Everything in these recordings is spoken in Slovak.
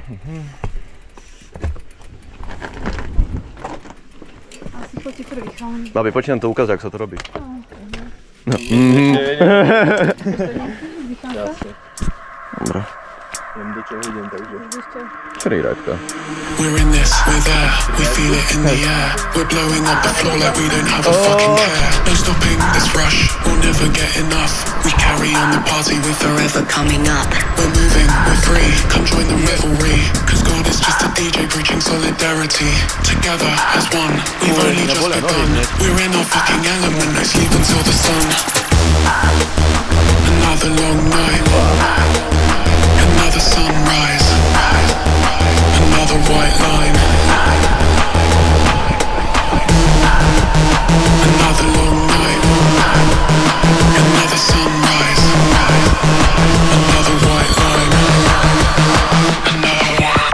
Asi poďte prvý, chalani. Babi, poď nám to ukázať, ako sa to robí. Dobre. Viem, do čoho idem, takže. Šrírátka. We're in this, we're there, we feel it in the air. We're blowing up the floor like we don't have a fucking care. No stopping this rush, we'll never get enough. We carry on the party, we're forever coming up. We're moving, we're free, come join the revelry. Cause God is just a DJ preaching solidarity. Together as one, we've only just begun. We're in our fucking element, no sleep until the sun. Another long night, another sunrise, another white line, another long night, another sunrise, another white line, another one.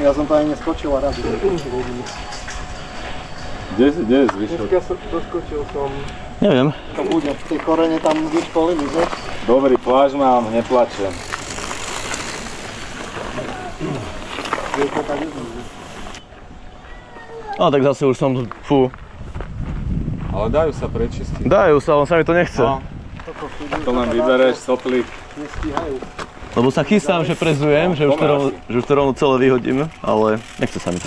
Ja som to aj neskočil a rád. Kde je zvyšok? Doskočil som. Neviem. To bude, v tej korene tam buď poliny, že? Dobrý pláž mám, neplačem. No tak zase už som, fú. Ale dajú sa prečistiť. Dajú sa, on sa mi to nechce. No. To len vybereš, soplík. Nestíhajú. Lebo sa chystám, že prezujem, že už to rovno celé vyhodím, ale nechce sa mi to.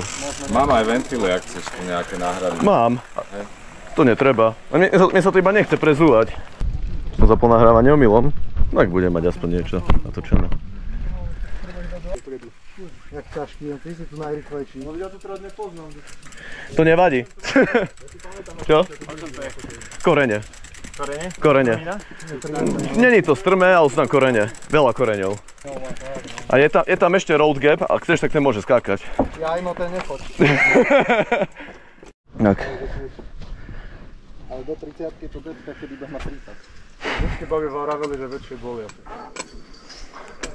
Mám aj ventily, ak chceš tu nejaké náhrady. Mám. To netreba. Mne sa to iba nechce prezúvať. Som zapol nahrávanie omylom, tak budem mať aspoň niečo natočené. Jak ťažký, ty si tu najrychlejší. No ja to teraz nepoznám. To nevadí. Čo? Korene. Korene? Korene. Není to strmé, ale sú tam korene. Veľa koreňov. A je tam ešte road gap, ak chceš, tak ten môže skákať. Ja im o ten nechoď. Tak. Ale do 30-ky to decka, kedy budem na 30. Vždycky babi vraveli, že väčšie bolia.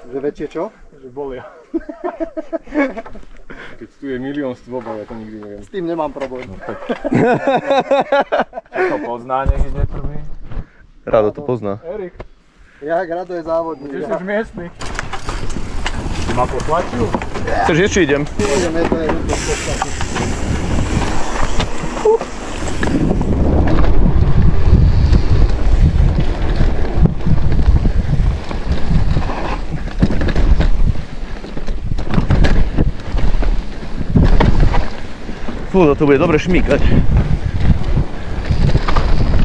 Že väčšie čo? Že bolia. Keď tu je milión stôbov, ja to nikdy neviem. S tým nemám problém. No, tak. To pozná, nech ide prvý. Rado to pozná. Erik. Jak Rado je závodník. Ty si už miestny. Ty ma potlačil? Chceš jesť, či idem? Ideme, to je rúto potlačiť. Fú, to bude dobre šmíkať.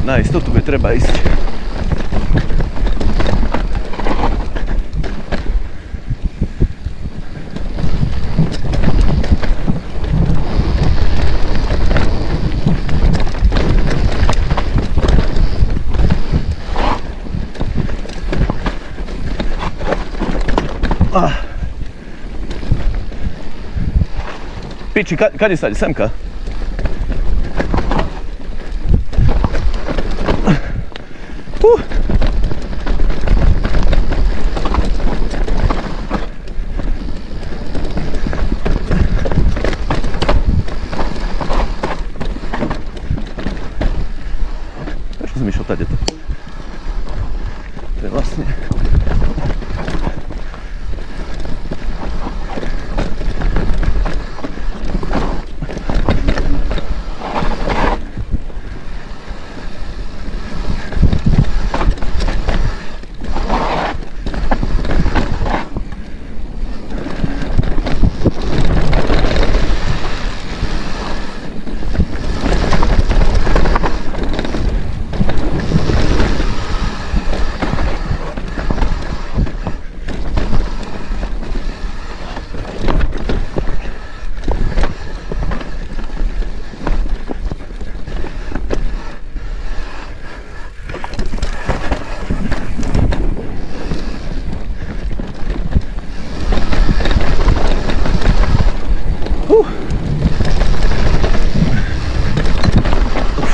Na istotu bude treba ísť. Piči, kade sa ide? Semka? Prečo som išiel tady to? To je vlastne...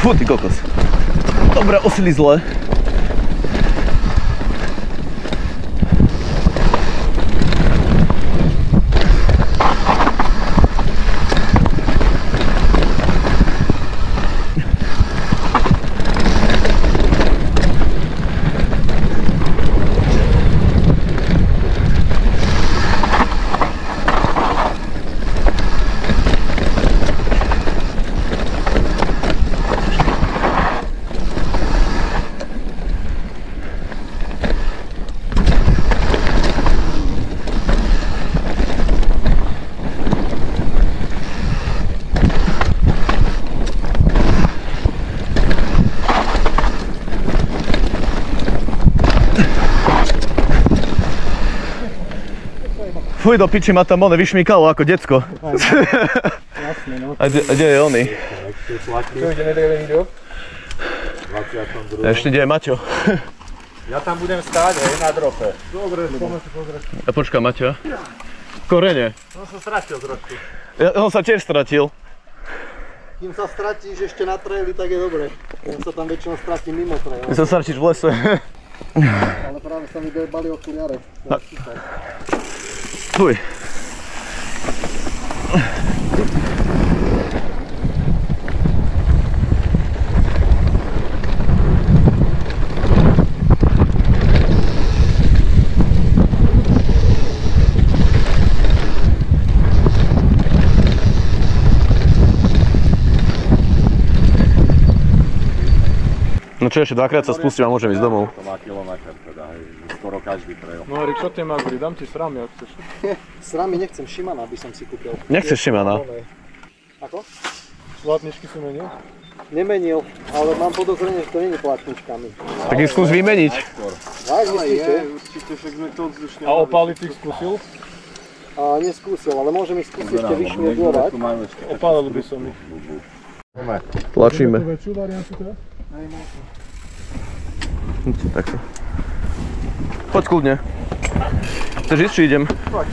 Fú, ty kokos. Dobre, oslizle. Fuj, do piči, ma tam vyšmýkalo ako decko. Jasne, no. A kde je oný? Čo, ideme do video? Ešte kde je Maťo? Ja tam budem stáť, na drope. Dobre, poďme si pozrieť. A počká, Maťo. Korene. On sa stratil trošku. On sa tiež stratil. Kým sa stratíš ešte na traili, tak je dobre. Ja sa tam väčšinou stratím mimo trail. Ty sa stratíš v lese. Ale práve sa mi dojebali okuliare. Fuj. No čo, ešte dvakrát sa spustím a môžem ísť domov. To má kilometr teda, hej, skoro každý trail. No Erik, čo ty má gry? Dám ti sramy, ak chceš. Sramy nechcem, Shimana by som si kúpil. Nechceš Shimana? Ako? Platničky si menil? Nemenil, ale mám podozrenie, že to nie je platničkami. Tak ich skús vymeniť. Tak, myslíte? určite, však sme to vzdušne. A opáliť ich skúsil? Neskúsil, ale môžem ich skúsiť ešte vyšmiedlovať. Opálil by som ich. Tlačíme. Väčšiu variantu teda? Takto. Poď kľudne. Chceš ísť, či idem? Poď.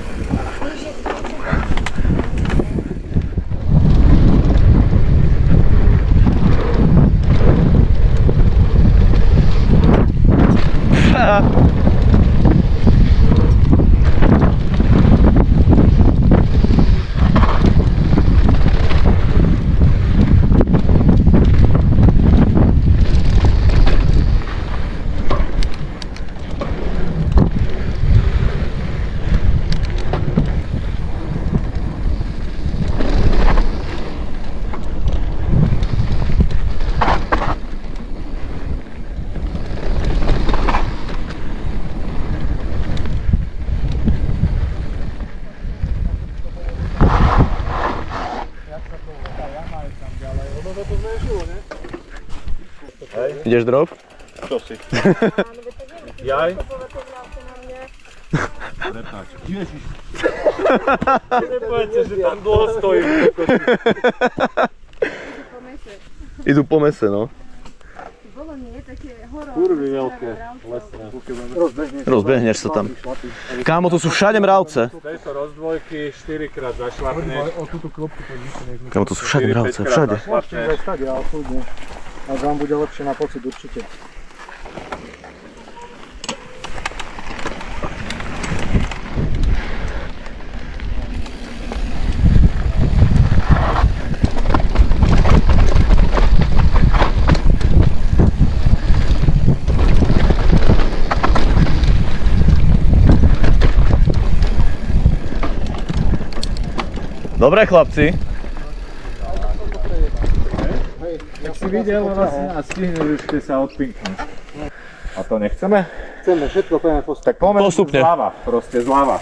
Ideš drop? Kto si? Jaj? Ježiš. Nepovedte, že tam dlho stojí. Idú po mese, no. Bolo nie, také horor. Kurvy veľké, lesné. Rozbehneš sa tam. Kámo, tu sú všade mravce. Tejto rozdvojky 4-krát zašlapneš. O túto klopku poď nič. Kámo, tu sú všade mravce, všade. Môžete ísť aj stať, ale kľudne. Ak vám bude lepšie na pocit, určite. Dobre, chlapci. Tak si videl vlastne a stihneš ešte sa odpinknúť. A to nechceme? Chceme, všetko poďme postupne. Tak poďme Postupne. zľava, proste zľava.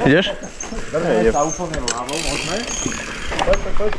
Ideš? Drhej sa úplne ľavou, môžeme? Poď.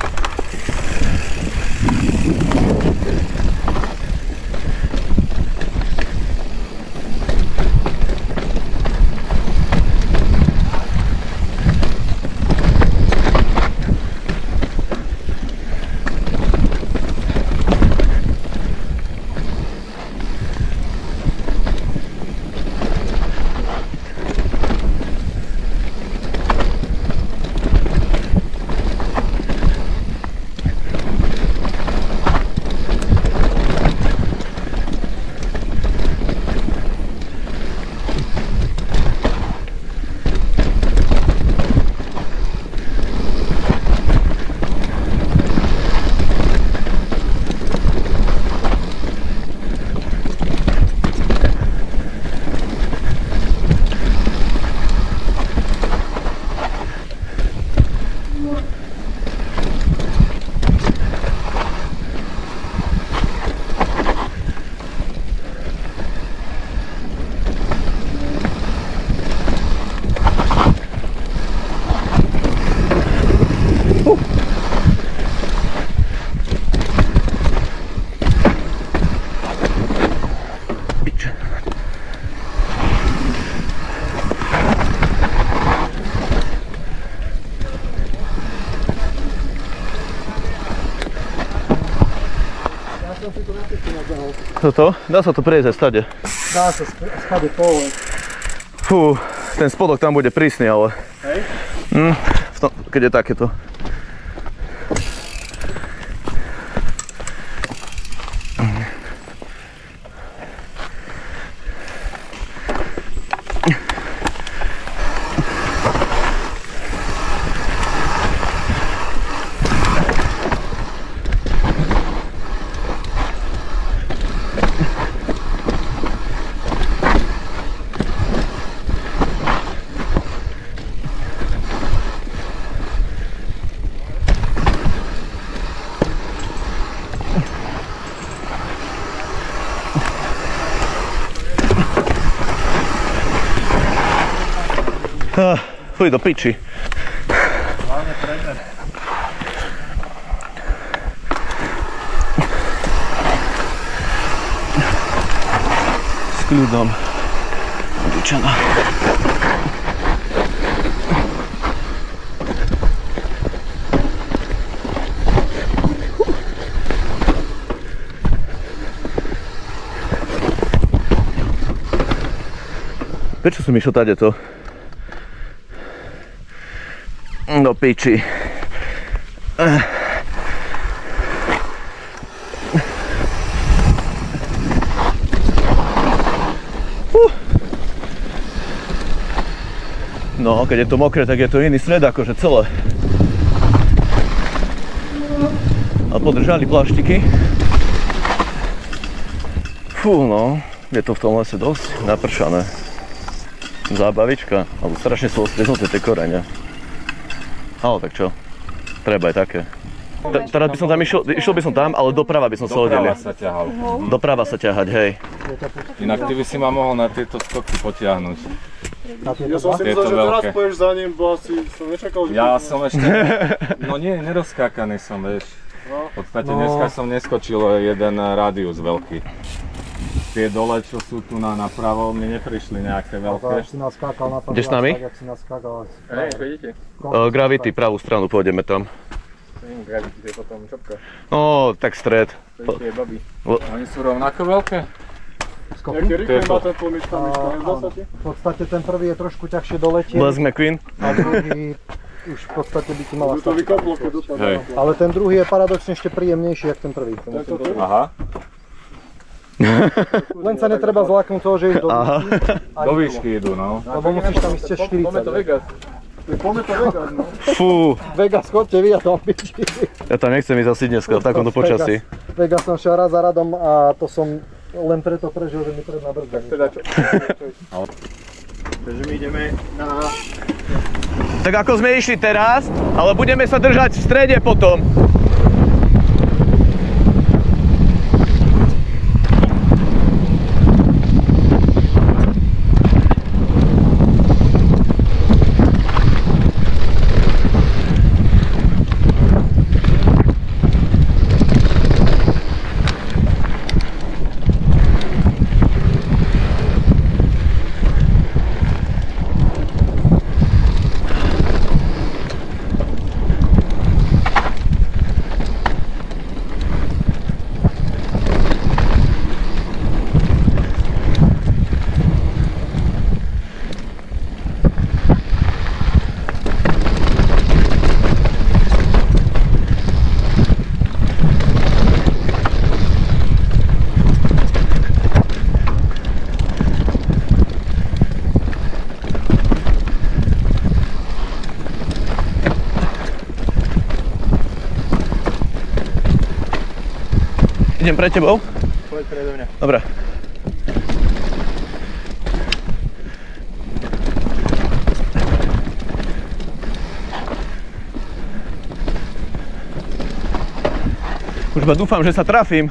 som si to na pěti nabehol. Toto? Dá sa to prejsť aj stade. Dá sa skade pole. Fú, ten spodok tam bude prísny, ale... Hej? Keď je takéto. Fuj, do piči. S kľudom. Dičana. Prečo som išiel tadeto? Do piči. No, keď je to mokré, tak je to iný sled, akože celé. A podržali plaštiky. Fú, no, je to v tom lese dosť napršané. Zábavička, alebo strašne sú ostrieznuté tie korene. Ale tak čo, treba aj také. Teraz by som tam išiel by som tam, ale doprava by som sa oddelil. Doprava sa ťahal. Doprava sa ťahať, hej. Inak ty by si ma mohol na tieto skoky potiahnuť. Ja som si myslel, že teraz pôjdeš za ním, bo asi som nečakal, že... Ja som ešte, no nie, nerozskákaný som, vieš. V podstate dneska som neskočil jeden rádius veľký. Tie dole, čo sú tu napravo, mne neprišli nejaké veľké. Si naskákal na prvý Ideš s nami? tak, jak si naskákal. Hej, vidíte? Gravity, pravú stranu, pôjdeme tam. Gravity, to je potom čopka. No, tak stred. Vidíte, je babi. Oni sú rovnako veľké? Jaký rýchly má ten tlmič tam v zásade? V podstate ten prvý je trošku ťažšie doletieť. Les McQueen. A druhý už v podstate by ti mala To vykoplo, keď dopadne. Hej. Ale ten druhý je paradoxne ešte príjemnejší, jak ten prvý. Aha. Len sa netreba zláknuť toho, že idú do výšky. Do výšky idú, no. Lebo musíš tam ísť cez 40. Poďme to Vegas. Poďme to Vegas, no. Fú, Vegas, chodte vy, ja tam piči. ja tam nechcem ísť asi dneska v takomto počasí. Vegas som šiel raz za radom a to som len preto prežil, že mi treba brzdať. Teda čo? Takže my ideme na... Tak ako sme išli teraz, ale budeme sa držať v strede potom. Idem pre tebou? Poď predo mňa. Dobre. Už iba dúfam, že sa trafím.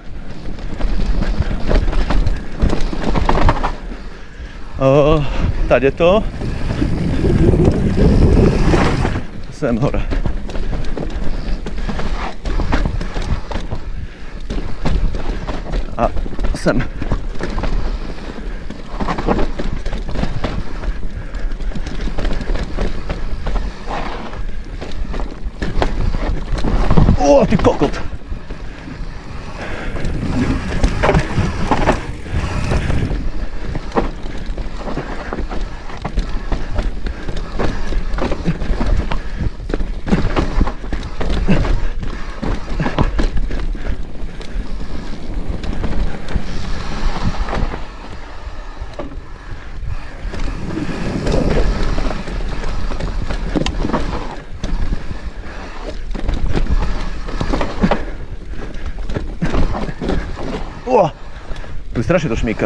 Tade to. Sem hore. A sem. O, ty kokot. Tu strašne to šmíka.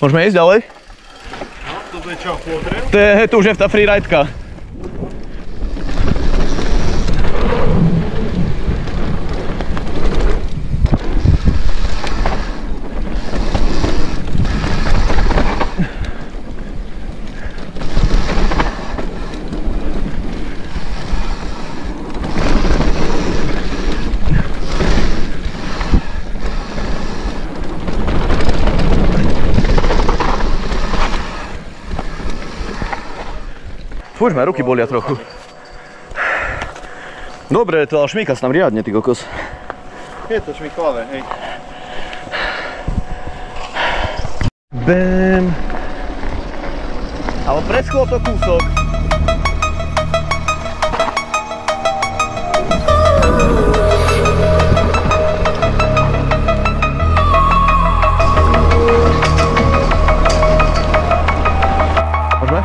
Môžeme ísť ďalej? No, to bude čo, pôdrel? To už je tá freerideka. Fúž, ma ruky bolia trochu. Dobre, to ale šmíka sa tam riadne, ty kokos. Je to šmíklavé, hej. Bam. Ale preschlo to kúsok. Môžeme?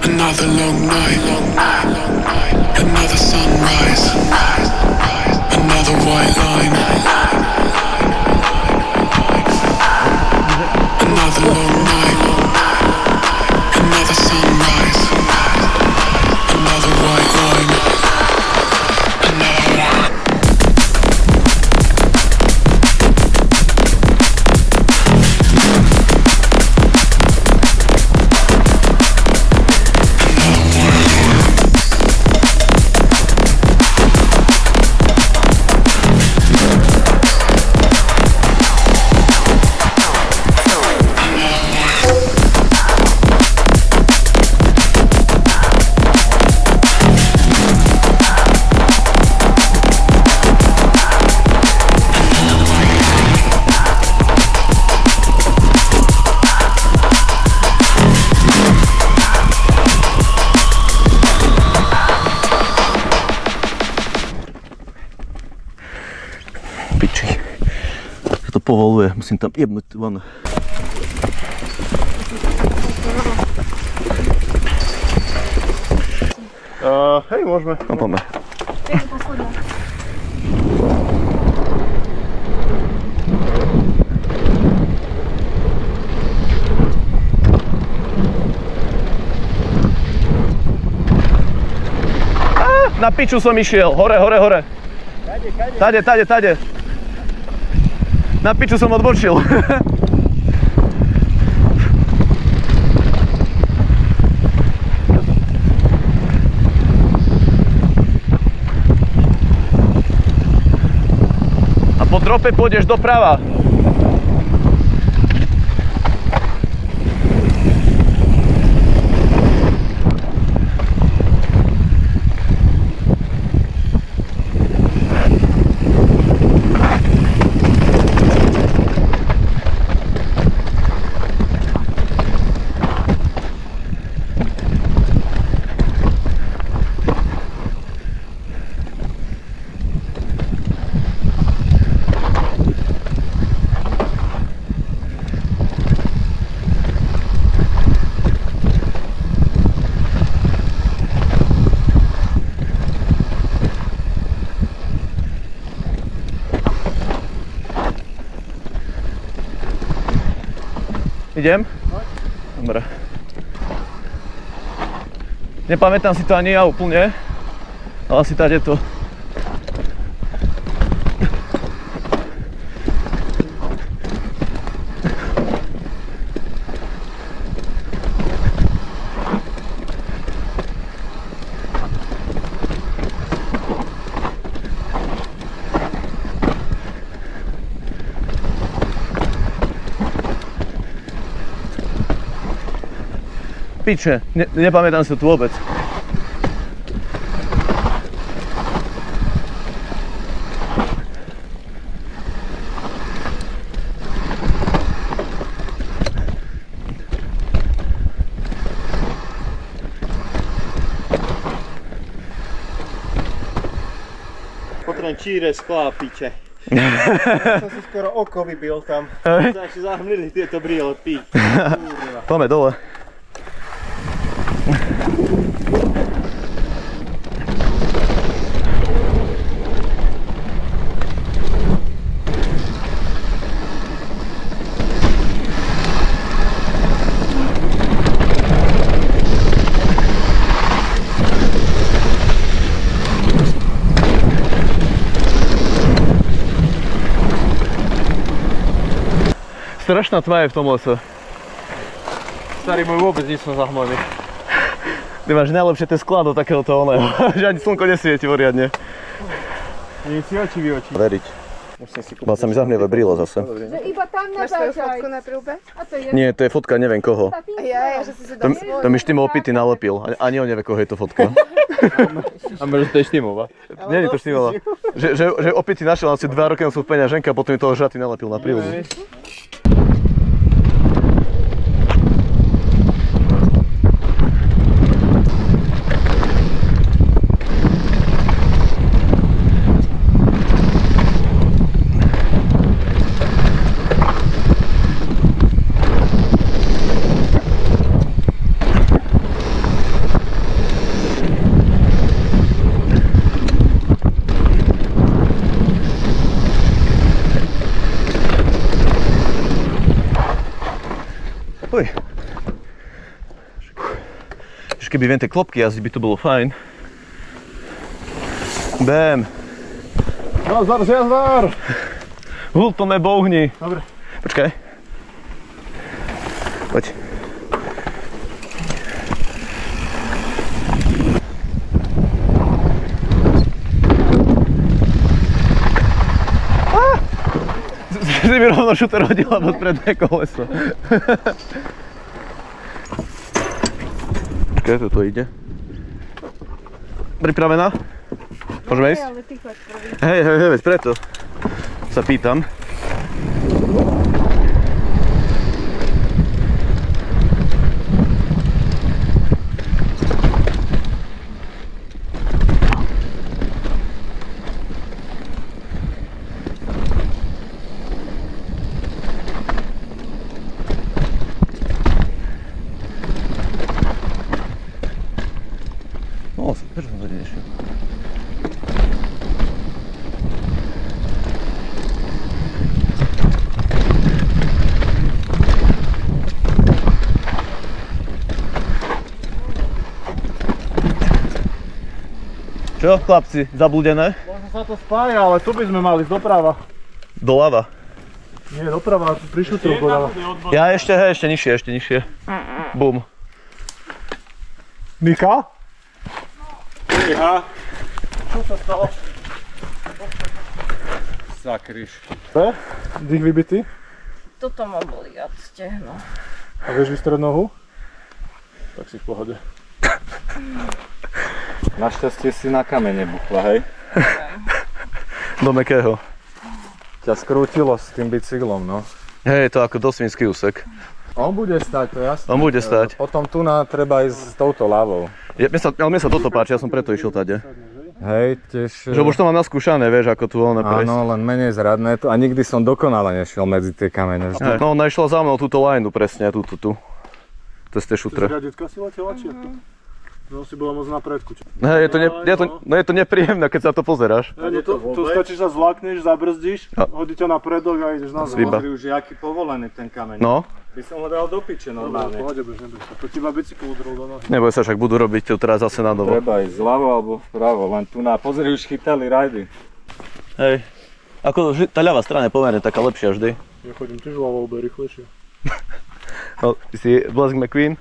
Another long night, another sunrise, another white line, another long night, another sunrise, another white line, another one. Piči. Sa to povoluje, musím tam jebnúť von. Hej, môžeme. No poďme. Je to posledná. Na piču som išiel, hore. Tade. Na piču som odbočil. A po drope pôjdeš doprava. Idem? Dobre. Nepamätám si to ani ja úplne, ale asi tady to. Piče, nepamätám si to vôbec. potrebujem číre sklá, piče. Som si skoro oko vybil tam. Ešte zahmlili tieto brýle, pič. Poďme dole. Strašná tma je v tom lese. Starý môj vôbec nie som zahmlený. Ty máš najlepšie tie sklá do takéhoto oného, že ani slnko nesvieti poriadne. Nie si oči vyočí. Veriť. Mal sa mi zahmlievajú brýle zase. Že iba tam natáčaj. Na prúbe? A to je Nie, to je fotka neviem koho. ja, že si dal To mi Štimo opity nalepil. Ani on nevie koho je to fotka. A možno to je Štimova. Nie je to Štimova. Že opity našiel asi 2 roky sú v peňaženke a potom mi toho žaty nalepil na prílbu. Oj. Keby viem tie klopky jazdiť, by to bolo fajn. Bam. Nazdar! Hultome bouhni. Dobre. Počkaj. Poď. Si mi rovno šuter hodila pod predné koleso. Počkaj, toto ide. Pripravená? Môžeme ísť? Hej, veď preto sa pýtam. Nossa, prečo som to nešiel? Čo, chlapci, zabludené? Možno sa to spája, ale tu by sme mali doprava. Doľava. Nie, doprava, tu pri šutru doľava. Ja ešte nižšie. Bum. Mika? Iha. Čo sa stalo? Sakryš. Čo? Dých vybitý? Toto ma bolí od stehno. A vieš vystrieť nohu? Tak si v pohode. Našťastie si na kamene buchla, hej? Do mäkkého. Ťa skrútilo s tým bicyklom, no. Hej, to ako dosvinský úsek. On bude stať, to je jasné. On bude stať. Potom tu treba ísť s touto ľavou. Mne sa toto páči, ja som preto išiel tade. Hej, tiež... Že už to mám naskúšané, vieš, ako tu ono prejsť. Áno, len menej zradné to a nikdy som dokonale nešiel medzi tie kamene. Hej, no ona išla za mnou túto lineu presne, túto. To je z tej šutre. Riadetka si letela, či ako? No si bola moc na predku. Hej, je to nepríjemné, keď sa to pozeráš. Tu stačí sa zlakneš, zabrzdíš, hodí ťa na predok a ideš nazad. Iba. Pozri už, je aký povolený ten kameň. No. By som ho dal do piče normálne. Pohode, neboj sa. To ti iba bicykel udrol do nohy. Neboj sa, však budú robiť to teraz zase na novo. Treba ísť zľavo alebo vpravo, len tu na... Pozri, už chytali rajdy. Hej. Ako tá ľavá strana je pomerne taká lepšia vždy. Ja chodím tiež ľavo, obe rýchlejšie. No, ty si Blask McQueen?